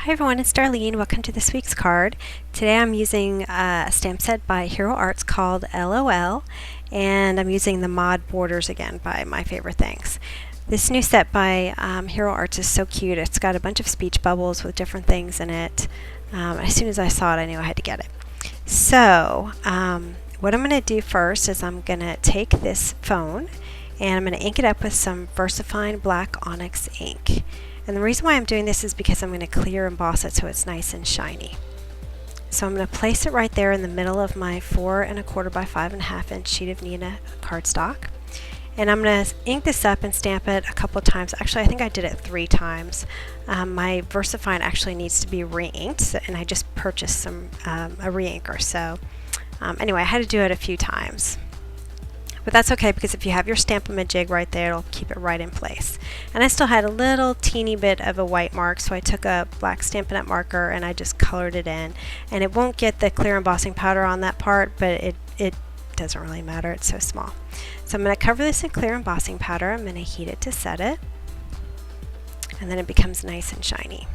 Hi everyone, it's Darlene. Welcome to this week's card. Today I'm using a stamp set by Hero Arts called LOL, and I'm using the Mod Borders again by My Favorite Things. This new set by Hero Arts is so cute. It's got a bunch of speech bubbles with different things in it. As soon as I saw it, I knew I had to get it. So, what I'm going to do first is I'm going to take this phone and I'm going to ink it up with some VersaFine Black Onyx ink. And the reason why I'm doing this is because I'm going to clear emboss it so it's nice and shiny. So I'm going to place it right there in the middle of my 4 1/4 by 5 1/2 inch sheet of Neenah cardstock. And I'm going to ink this up and stamp it a couple of times. Actually, I think I did it 3 times. My VersaFine actually needs to be re-inked, and I just purchased some a re-inker. So anyway, I had to do it a few times. But that's okay, because if you have your Stamp-A-Majig right there, it'll keep it right in place. And I still had a little teeny bit of a white mark, so I took a black Stampin' Up! Marker and I just colored it in. And it won't get the clear embossing powder on that part, but it doesn't really matter, it's so small. So I'm going to cover this in clear embossing powder. I'm going to heat it to set it, and then it becomes nice and shiny.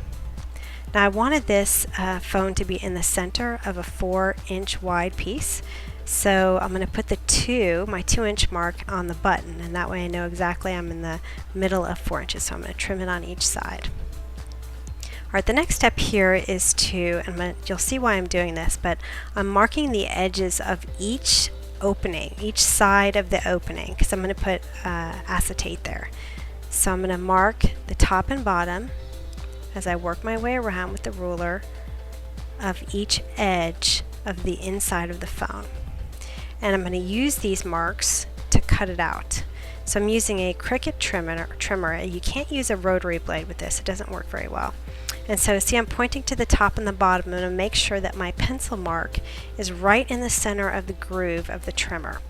Now I wanted this phone to be in the center of a 4-inch wide piece. So I'm going to put my 2-inch mark on the button, and that way I know exactly I'm in the middle of 4 inches. So I'm going to trim it on each side. Alright, the next step here is you'll see why I'm doing this, but I'm marking the edges of each opening, each side of the opening, because I'm going to put acetate there. So I'm going to mark the top and bottom as I work my way around with the ruler of each edge of the inside of the phone. And I'm going to use these marks to cut it out. So I'm using a Cricut trimmer. You can't use a rotary blade with this, it doesn't work very well. And so see, I'm pointing to the top and the bottom. I'm going to make sure that my pencil mark is right in the center of the groove of the trimmer.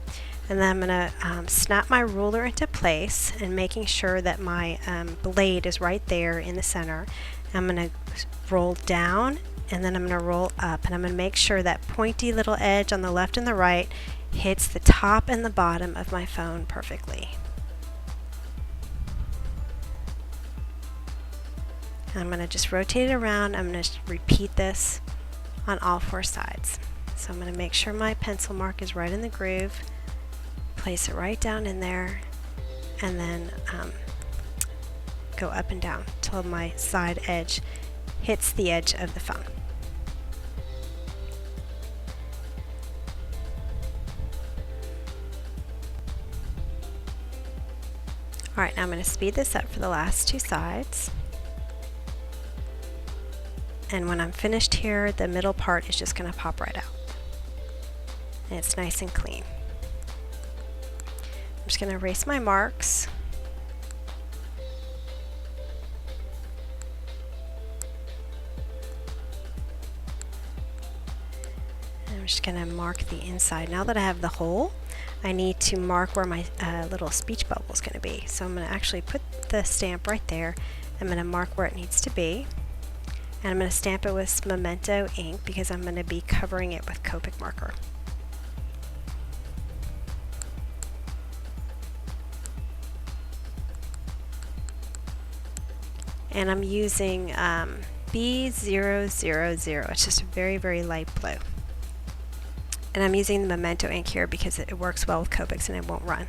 And then I'm going to snap my ruler into place, and making sure that my blade is right there in the center. I'm going to roll down, and then I'm going to roll up, and I'm going to make sure that pointy little edge on the left and the right hits the top and the bottom of my phone perfectly. And I'm going to just rotate it around. I'm going to repeat this on all 4 sides. So I'm going to make sure my pencil mark is right in the groove, place it right down in there, and then go up and down till my side edge hits the edge of the phone. Alright, now I'm going to speed this up for the last 2 sides. And when I'm finished here, the middle part is just going to pop right out. And it's nice and clean. I'm just going to erase my marks. And I'm just going to mark the inside. Now that I have the hole, I need to mark where my little speech bubble is going to be. So I'm going to actually put the stamp right there. I'm going to mark where it needs to be. And I'm going to stamp it with Memento ink, because I'm going to be covering it with Copic marker. And I'm using B000. It's just a very, very light blue. And I'm using the Memento ink here because it works well with Copics and it won't run.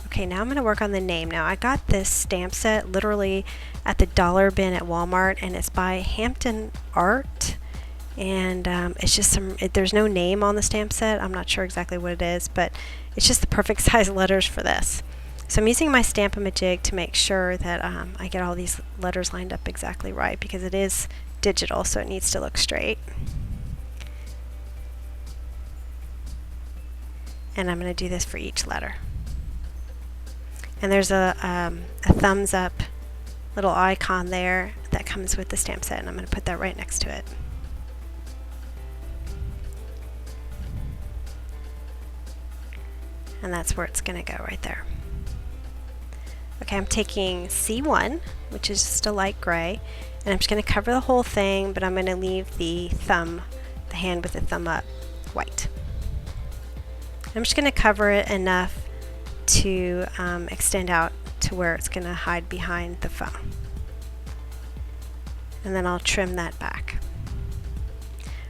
Okay, now I'm going to work on the name. Now I got this stamp set literally at the dollar bin at Walmart, and it's by Hampton Art. And it's just there's no name on the stamp set. I'm not sure exactly what it is, but it's just the perfect size letters for this. So I'm using my Stamp-A-Majig to make sure that I get all these letters lined up exactly right, because it is digital, so it needs to look straight. And I'm going to do this for each letter. And there's a thumbs up little icon there that comes with the stamp set, and I'm going to put that right next to it. And that's where it's going to go, right there. Okay, I'm taking C1, which is just a light gray, and I'm just going to cover the whole thing, but I'm going to leave the hand with the thumb up, white. I'm just going to cover it enough to extend out to where it's going to hide behind the phone. And then I'll trim that back.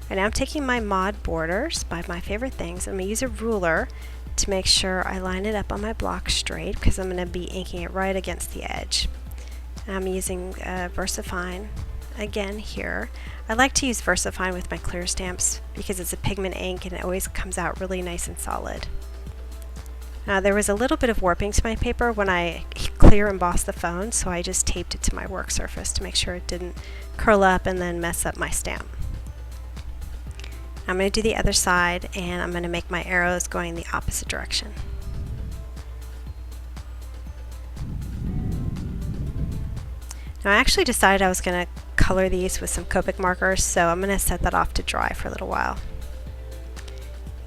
And now I'm taking my Mod Borders by My Favorite Things. I'm going to use a ruler to make sure I line it up on my block straight, because I'm going to be inking it right against the edge. I'm using VersaFine again here. I like to use VersaFine with my clear stamps because it's a pigment ink and it always comes out really nice and solid. There was a little bit of warping to my paper when I clear embossed the phone, so I just taped it to my work surface to make sure it didn't curl up and then mess up my stamp. I'm going to do the other side, and I'm going to make my arrows going the opposite direction. Now I actually decided I was going to color these with some Copic markers, so I'm going to set that off to dry for a little while.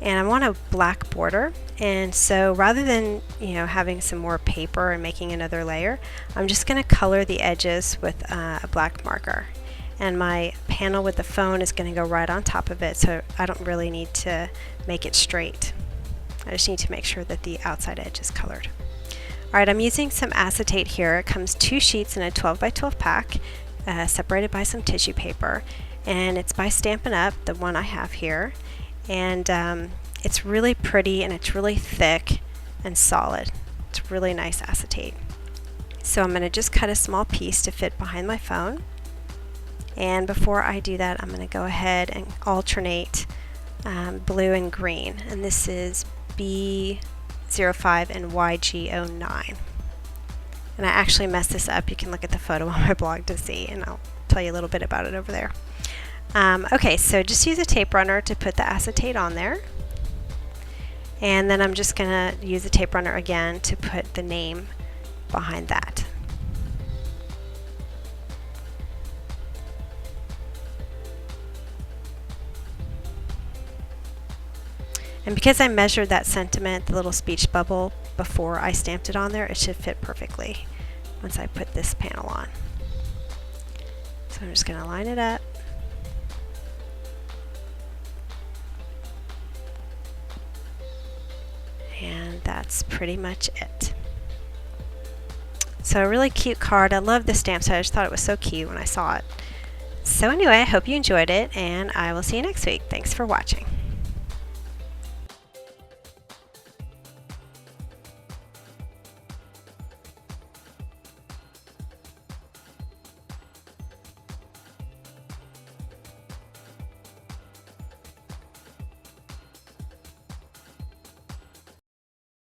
And I want a black border, and so rather than having some more paper and making another layer, I'm just going to color the edges with a black marker. And my panel with the phone is going to go right on top of it, so I don't really need to make it straight. I just need to make sure that the outside edge is colored. Alright, I'm using some acetate here. It comes 2 sheets in a 12 by 12 pack, separated by some tissue paper, and it's by Stampin' Up, the one I have here. And it's really pretty, and it's really thick and solid. It's really nice acetate. So I'm going to just cut a small piece to fit behind my phone. And before I do that, I'm going to go ahead and alternate blue and green. And this is B05 and YG09. And I actually messed this up. You can look at the photo on my blog to see, and I'll tell you a little bit about it over there. Okay, so just use a tape runner to put the acetate on there. And then I'm just going to use a tape runner again to put the name behind that. And because I measured that sentiment, the little speech bubble, before I stamped it on there, it should fit perfectly once I put this panel on. So I'm just going to line it up. And that's pretty much it. So a really cute card. I love the stamp set. I just thought it was so cute when I saw it. So anyway, I hope you enjoyed it, and I will see you next week. Thanks for watching.